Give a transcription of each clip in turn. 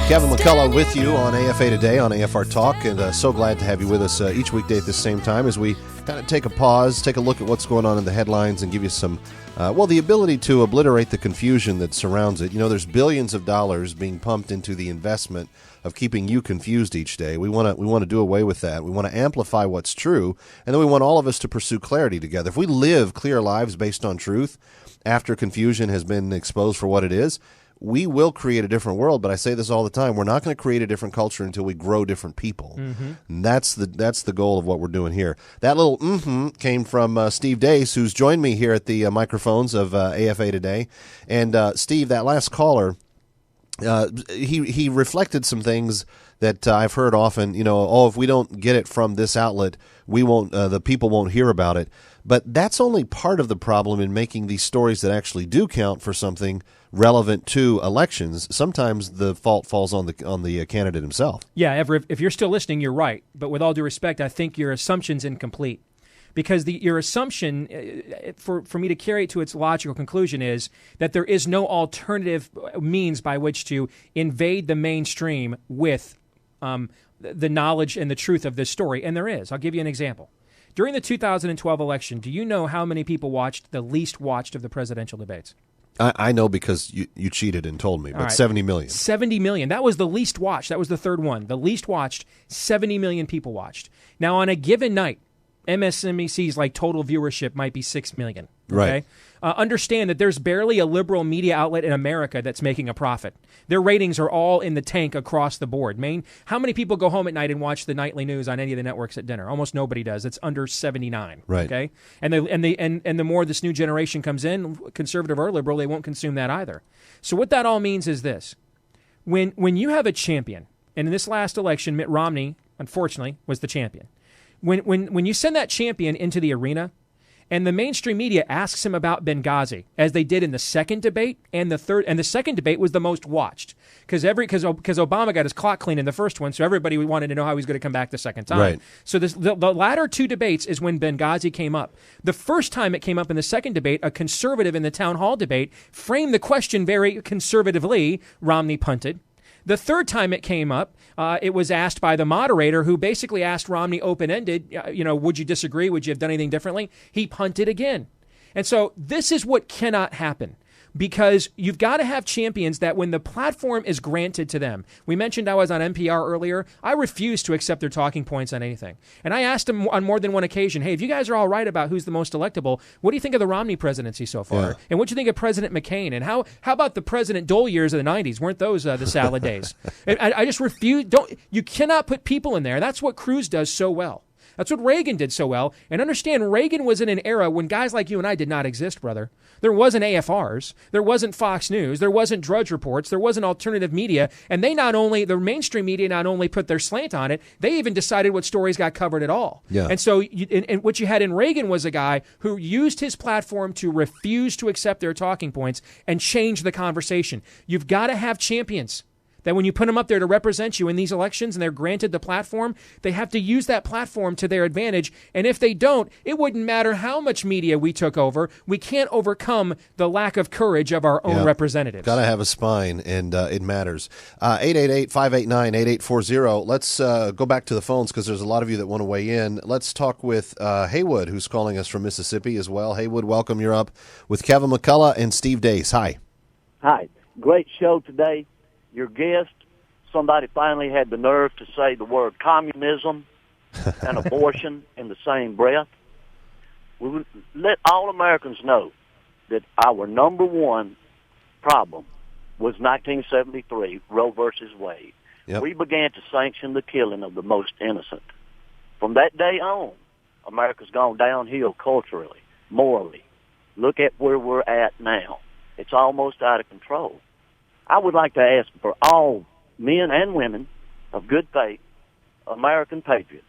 Kevin McCullough with you on AFA Today on AFR Talk, and so glad to have you with us each weekday at the same time as we kind of take a pause, take a look at what's going on in the headlines, and give you some, the ability to obliterate the confusion that surrounds it. You know, there's billions of dollars being pumped into the investment of keeping you confused each day. We want to do away with that. We want to amplify what's true, and then we want all of us to pursue clarity together. If we live clear lives based on truth after confusion has been exposed for what it is, we will create a different world. But I say this all the time: we're not going to create a different culture until we grow different people. And that's the goal of what we're doing here. That little came from Steve Deace, who's joined me here at the microphones of AFA Today. And Steve, that last caller, he reflected some things that I've heard often. You know, if we don't get it from this outlet, we won't. The people won't hear about it. But that's only part of the problem in making these stories that actually do count for something relevant to elections. Sometimes the fault falls on the candidate himself. Yeah, Everett, if you're still listening, you're right. But with all due respect, I think your assumption's incomplete. Because your assumption, for me to carry it to its logical conclusion, is that there is no alternative means by which to invade the mainstream with the knowledge and the truth of this story. And there is. I'll give you an example. During the 2012 election, do you know how many people watched the least watched of the presidential debates? I know because you cheated and told me, but right. 70 million. 70 million. That was the least watched. That was the third one. The least watched, 70 million people watched. Now, on a given night, MSNBC's total viewership might be 6 million. Okay? Right. Understand that there's barely a liberal media outlet in America that's making a profit. Their ratings are all in the tank across the board. How many people go home at night and watch the nightly news on any of the networks at dinner? Almost nobody does. It's under 79. Right. Okay. And the more this new generation comes in, conservative or liberal, they won't consume that either. So what that all means is this: when you have a champion, and in this last election, Mitt Romney, unfortunately, was the champion. When you send that champion into the arena, and the mainstream media asks him about Benghazi, as they did in the second debate and the third, and the second debate was the most watched because Obama got his clock clean in the first one, so everybody wanted to know how he was going to come back the second time. Right. So the latter two debates is when Benghazi came up. The first time it came up in the second debate, a conservative in the town hall debate framed the question very conservatively. Romney punted. The third time it came up, it was asked by the moderator, who basically asked Romney open-ended, would you disagree? Would you have done anything differently? He punted again. And so this is what cannot happen, because you've got to have champions that when the platform is granted to them. We mentioned I was on NPR earlier. I refuse to accept their talking points on anything. And I asked them on more than one occasion, hey, if you guys are all right about who's the most electable, what do you think of the Romney presidency so far? Yeah. And what do you think of President McCain? And how about the President Dole years of the 90s? Weren't those the salad days? I just refuse. You cannot put people in there. That's what Cruz does so well. That's what Reagan did so well. And understand, Reagan was in an era when guys like you and I did not exist, brother. There wasn't AFRs. There wasn't Fox News. There wasn't Drudge Reports. There wasn't alternative media. And the mainstream media not only put their slant on it, they even decided what stories got covered at all. Yeah. And so and what you had in Reagan was a guy who used his platform to refuse to accept their talking points and change the conversation. You've got to have champions that when you put them up there to represent you in these elections and they're granted the platform, they have to use that platform to their advantage. And if they don't, it wouldn't matter how much media we took over. We can't overcome the lack of courage of our own representatives. Got to have a spine, and it matters. 888-589-8840. Let's go back to the phones because there's a lot of you that want to weigh in. Let's talk with Haywood, who's calling us from Mississippi as well. Haywood, welcome. You're up with Kevin McCullough and Steve Deace. Hi. Hi. Great show today. Your guest, somebody finally had the nerve to say the word communism and abortion in the same breath. We would let all Americans know that our number one problem was 1973, Roe versus Wade. Yep. We began to sanction the killing of the most innocent. From that day on, America's gone downhill culturally, morally. Look at where we're at now. It's almost out of control. I would like to ask for all men and women of good faith, American patriots,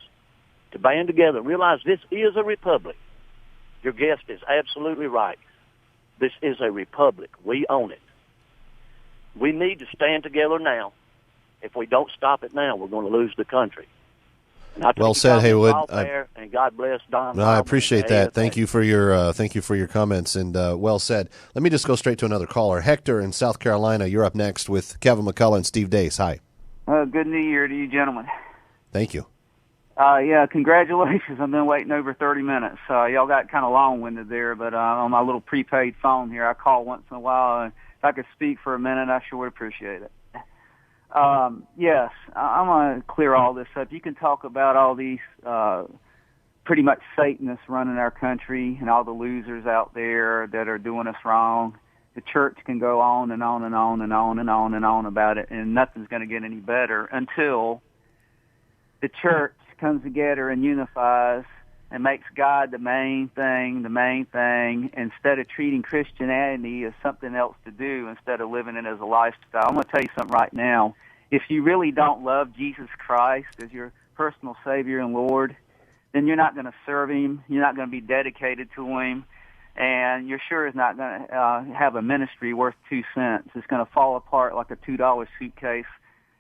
to band together and realize this is a republic. Your guest is absolutely right. This is a republic. We own it. We need to stand together now. If we don't stop it now, we're going to lose the country. Well said, Haywood. And God bless Don. No, I appreciate that. Thank you for your comments, and well said. Let me just go straight to another caller. Hector in South Carolina, you're up next with Kevin McCullough and Steve Deace. Hi. Good New Year to you, gentlemen. Thank you. Yeah, congratulations. I've been waiting over 30 minutes. Y'all got kind of long-winded there, but on my little prepaid phone here, I call once in a while. And if I could speak for a minute, I sure would appreciate it. Yes, I'm going to clear all this up. You can talk about all these pretty much Satanists running our country and all the losers out there that are doing us wrong. The church can go on and on and on and on and on and on about it, and nothing's going to get any better until the church comes together and unifies and makes God the main thing, instead of treating Christianity as something else to do instead of living it as a lifestyle. I'm going to tell you something right now. If you really don't love Jesus Christ as your personal Savior and Lord, then you're not going to serve Him, you're not going to be dedicated to Him, and you're sure is not going to have a ministry worth 2 cents. It's going to fall apart like a $2 suitcase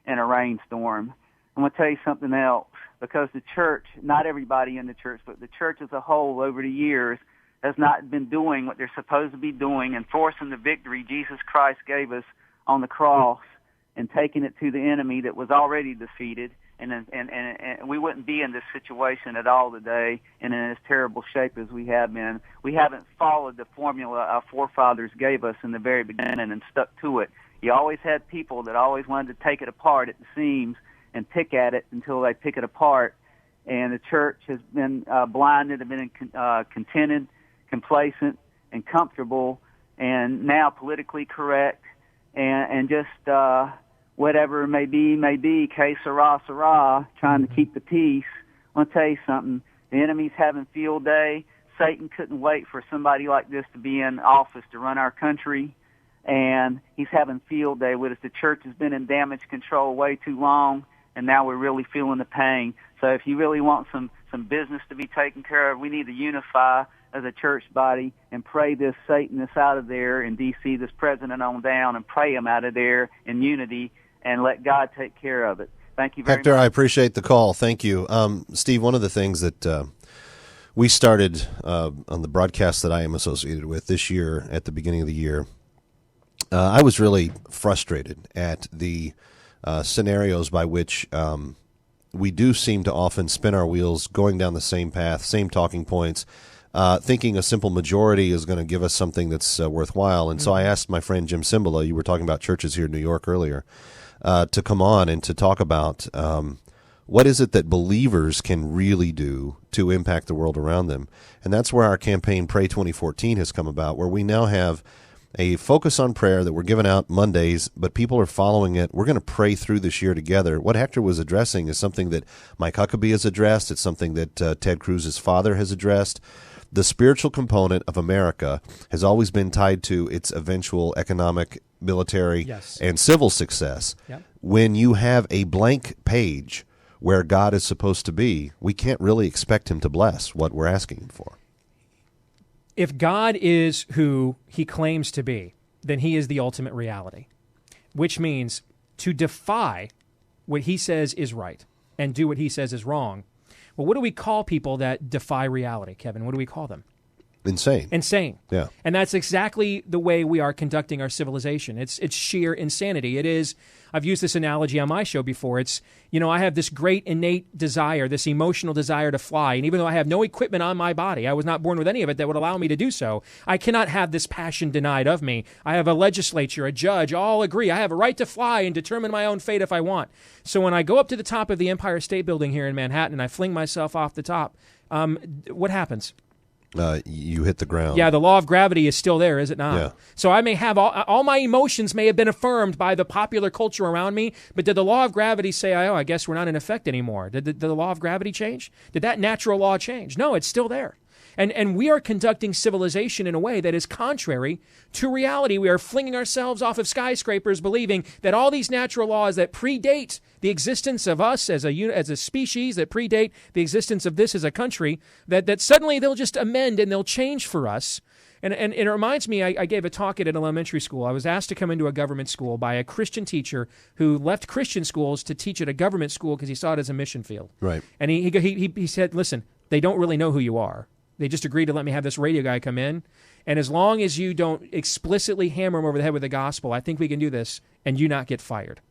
in a rainstorm. I'm going to tell you something else, because the church, not everybody in the church, but the church as a whole over the years has not been doing what they're supposed to be doing, enforcing the victory Jesus Christ gave us on the cross and taking it to the enemy that was already defeated. And we wouldn't be in this situation at all today and in as terrible shape as we have been. We haven't followed the formula our forefathers gave us in the very beginning and stuck to it. You always had people that always wanted to take it apart at the seams and pick at it until they pick it apart. And the church has been blinded, have been contented, complacent, and comfortable, and now politically correct, and just whatever it may be, que sera, trying to keep the peace. I want to tell you something. The enemy's having field day. Satan couldn't wait for somebody like this to be in office to run our country, and he's having field day with us. The church has been in damage control way too long, and now we're really feeling the pain. So if you really want some business to be taken care of, we need to unify as a church body and pray this Satanist out of there in D.C., this president on down, and pray him out of there in unity and let God take care of it. Thank you very Hector, much. I appreciate the call. Thank you. Steve, one of the things that we started on the broadcast that I am associated with this year, at the beginning of the year, I was really frustrated at the scenarios by which we do seem to often spin our wheels going down the same path, same talking points, thinking a simple majority is going to give us something that's worthwhile. And so I asked my friend Jim Cymbala, you were talking about churches here in New York earlier, to come on and to talk about what is it that believers can really do to impact the world around them. And that's where our campaign Pray 2014 has come about, where we now have a focus on prayer that we're giving out Mondays, but people are following it. We're going to pray through this year together. What Hector was addressing is something that Mike Huckabee has addressed. It's something that Ted Cruz's father has addressed. The spiritual component of America has always been tied to its eventual economic, military, and civil success. Yep. When you have a blank page where God is supposed to be, we can't really expect him to bless what we're asking him for. If God is who he claims to be, then he is the ultimate reality, which means to defy what he says is right and do what he says is wrong. Well, what do we call people that defy reality, Kevin? What do we call them? Insane. Insane. Yeah. And that's exactly the way we are conducting our civilization. It's sheer insanity. It is, I've used this analogy on my show before. It's, I have this great innate desire, this emotional desire to fly. And even though I have no equipment on my body, I was not born with any of it that would allow me to do so, I cannot have this passion denied of me. I have a legislature, a judge, all agree. I have a right to fly and determine my own fate if I want. So when I go up to the top of the Empire State Building here in Manhattan and I fling myself off the top, what happens? You hit the ground. Yeah, the law of gravity is still there, is it not? Yeah. So I may have all my emotions may have been affirmed by the popular culture around me, but did the law of gravity say, I guess we're not in effect anymore? Did the law of gravity change? Did that natural law change? No, it's still there. And we are conducting civilization in a way that is contrary to reality. We are flinging ourselves off of skyscrapers believing that all these natural laws that predate the existence of us as a species, that predate the existence of this as a country, that suddenly they'll just amend and they'll change for us. And it reminds me, I gave a talk at an elementary school. I was asked to come into a government school by a Christian teacher who left Christian schools to teach at a government school because he saw it as a mission field. Right. And he said, listen, they don't really know who you are. They just agreed to let me have this radio guy come in. And as long as you don't explicitly hammer him over the head with the gospel, I think we can do this and you not get fired.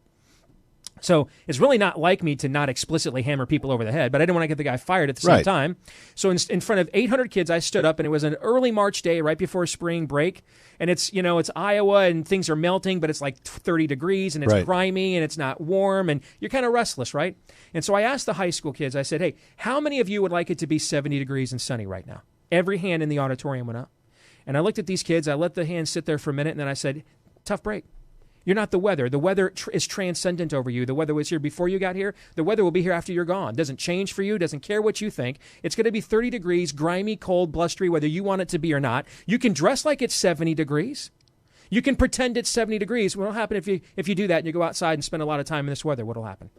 So it's really not like me to not explicitly hammer people over the head, but I didn't want to get the guy fired at the same time. So in front of 800 kids, I stood up, and it was an early March day right before spring break. And it's Iowa, and things are melting, but it's like 30 degrees, and it's grimy, and it's not warm, and you're kind of restless, right? And so I asked the high school kids, I said, hey, how many of you would like it to be 70 degrees and sunny right now? Every hand in the auditorium went up. And I looked at these kids, I let the hands sit there for a minute, and then I said, tough break. You're not the weather. The weather is transcendent over you. The weather was here before you got here. The weather will be here after you're gone. Doesn't change for you. Doesn't care what you think. It's going to be 30 degrees, grimy, cold, blustery, whether you want it to be or not. You can dress like it's 70 degrees. You can pretend it's 70 degrees. What will happen if you do that and you go outside and spend a lot of time in this weather? What will happen?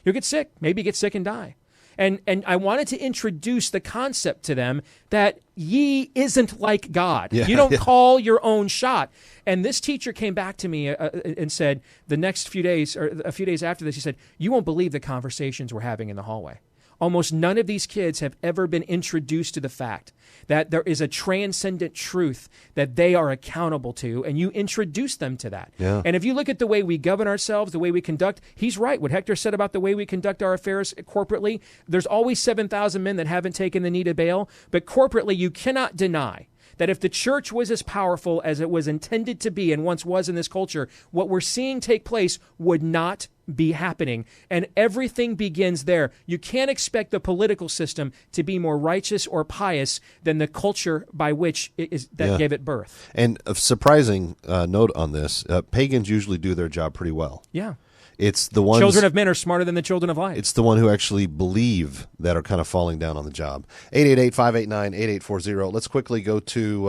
You'll get sick. Maybe get sick and die. And I wanted to introduce the concept to them that ye isn't like God. You don't call your own shot. And this teacher came back to me and said the next few days, or a few days after this, he said, you won't believe the conversations we're having in the hallway. Almost none of these kids have ever been introduced to the fact that there is a transcendent truth that they are accountable to, and you introduce them to that. Yeah. And if you look at the way we govern ourselves, the way we conduct, he's right. What Hector said about the way we conduct our affairs corporately, there's always 7,000 men that haven't taken the knee to Baal, but corporately you cannot deny that if the church was as powerful as it was intended to be and once was in this culture, what we're seeing take place would not be happening. And everything begins there. You can't expect the political system to be more righteous or pious than the culture by which gave it birth. And a surprising note on this, pagans usually do their job pretty well. Yeah. It's the ones, children of men are smarter than the children of light. It's the one who actually believe that are kind of falling down on the job. 888-589-8840. Let's quickly go to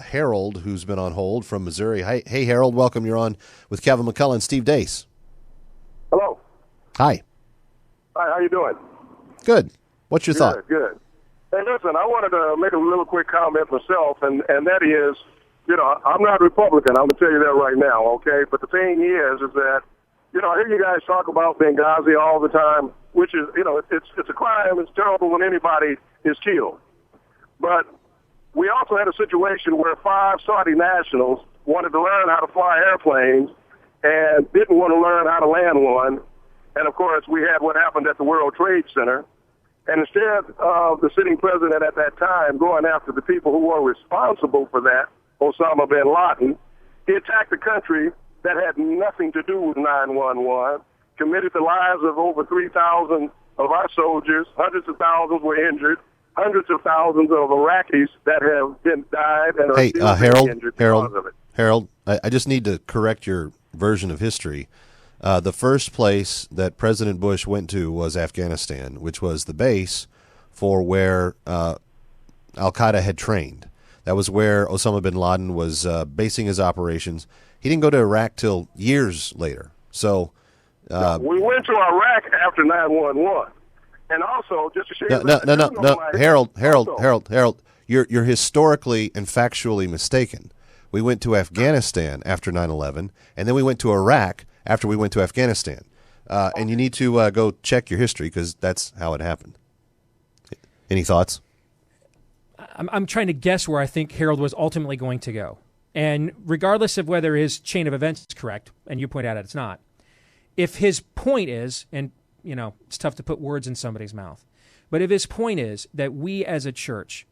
Harold, who's been on hold from Missouri. Hey, Harold, welcome. You're on with Kevin McCullough and Steve Deace. Hello. Hi. Hi, how you doing? Good. What's your thought? Good. Hey, listen, I wanted to make a little quick comment myself, and that is, I'm not a Republican. I'm going to tell you that right now, okay? But the thing is that, I hear you guys talk about Benghazi all the time, which is, it's a crime. It's terrible when anybody is killed. But we also had a situation where 5 Saudi nationals wanted to learn how to fly airplanes and didn't want to learn how to land one. And, of course, we had what happened at the World Trade Center. And instead of the sitting president at that time going after the people who were responsible for that, Osama bin Laden, he attacked a country that had nothing to do with 911, committed the lives of over 3,000 of our soldiers, hundreds of thousands were injured, hundreds of thousands of Iraqis that have died and are still being injured because of it. Harold, I just need to correct your version of history. The first place that President Bush went to was Afghanistan, which was the base for where Al-Qaeda had trained. That was where Osama bin Laden was basing his operations. He didn't go to Iraq till years later. So we went to Iraq after 911. And also, just to show you Harold, you're historically and factually mistaken. We went to Afghanistan after 9/11, and then we went to Iraq after we went to Afghanistan. And you need to go check your history because that's how it happened. Any thoughts? I'm trying to guess where I think Harold was ultimately going to go. And regardless of whether his chain of events is correct, and you point out it's not, if his point is, and it's tough to put words in somebody's mouth, but if his point is that we as a church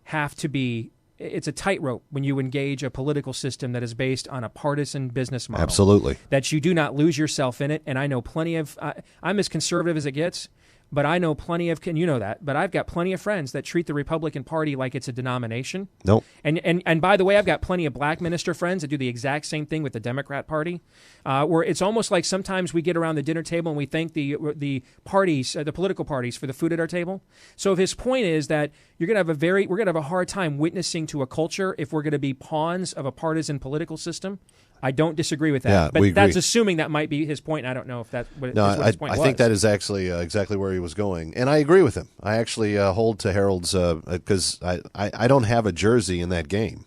have to be, it's a tightrope when you engage a political system that is based on a partisan business model. Absolutely. That you do not lose yourself in it. And I know plenty of, I'm as conservative as it gets, but I know plenty of, and you know that, but I've got plenty of friends that treat the Republican Party like it's a denomination. Nope. And by the way, I've got plenty of black minister friends that do the exact same thing with the Democrat Party, where it's almost like sometimes we get around the dinner table and we thank the parties, the political parties, for the food at our table. So if his point is that we're going to have a hard time witnessing to a culture if we're going to be pawns of a partisan political system, I don't disagree with that. Yeah, but we agree. that's assuming that might be his point. I don't know if that's what his point was. I think that is actually exactly where he was going. And I agree with him. I actually hold to Harold's because I don't have a jersey in that game.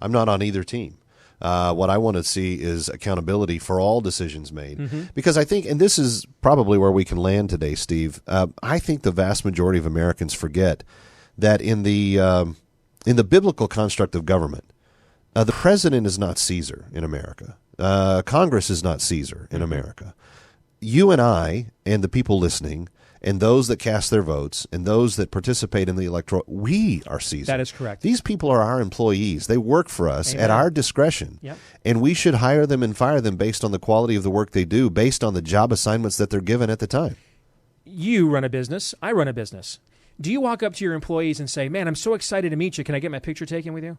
I'm not on either team. What I want to see is accountability for all decisions made. Mm-hmm. Because I think, and this is probably where we can land today, Steve, I think the vast majority of Americans forget that in the biblical construct of government, the president is not Caesar in America. Congress is not Caesar in America. you and I and the people listening and those that cast their votes and those that participate in the electoral, we are seasoned. That is correct. These people are our employees. They work for us Amen. at our discretion. Yep. And we should hire them and fire them based on the quality of the work they do, based on the job assignments that they're given at the time. You run a business. I run a business. Do you walk up to your employees and say, man, I'm so excited to meet you. Can I get my picture taken with you?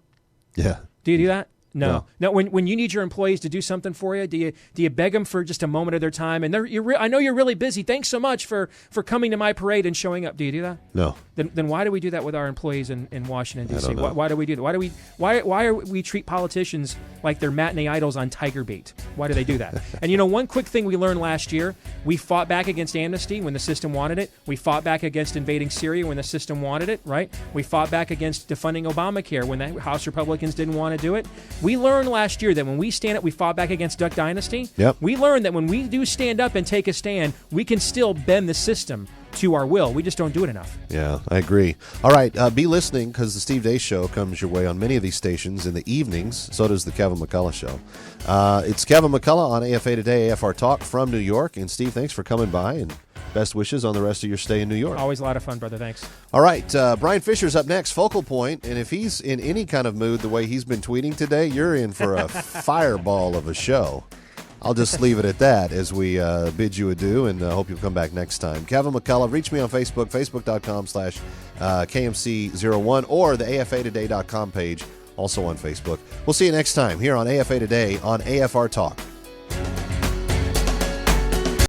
Yeah. Do you do that? No. No. When you need your employees to do something for you, do you beg them for just a moment of their time? And I know you're really busy. Thanks so much for coming to my parade and showing up. Do you do that? No. Then why do we do that with our employees in Washington D.C.? I don't know. Why do we do that? Why are we treat politicians like they're matinee idols on Tiger Beat? Why do they do that? And one quick thing we learned last year: we fought back against amnesty when the system wanted it. We fought back against invading Syria when the system wanted it. Right? We fought back against defunding Obamacare when the House Republicans didn't want to do it. We learned last year that when we stand up, we fought back against Duck Dynasty. Yep. We learned that when we do stand up and take a stand, we can still bend the system to our will. We just don't do it enough. Yeah, I agree. All right, be listening because the Steve Deace Show comes your way on many of these stations in the evenings. So does the Kevin McCullough Show. It's Kevin McCullough on AFA Today, AFR Talk from New York. And Steve, thanks for coming by, and best wishes on the rest of your stay in New York. Always a lot of fun, brother. Thanks. All right, Brian Fisher's up next, Focal Point, and if he's in any kind of mood the way he's been tweeting today, you're in for a fireball of a show. I'll just leave it at that as we bid you adieu, and hope you'll come back next time. Kevin McCullough, reach me on Facebook, facebook.com/KMC01, or the AFAtoday.com page, also on Facebook. We'll see you next time here on AFA Today on AFR Talk.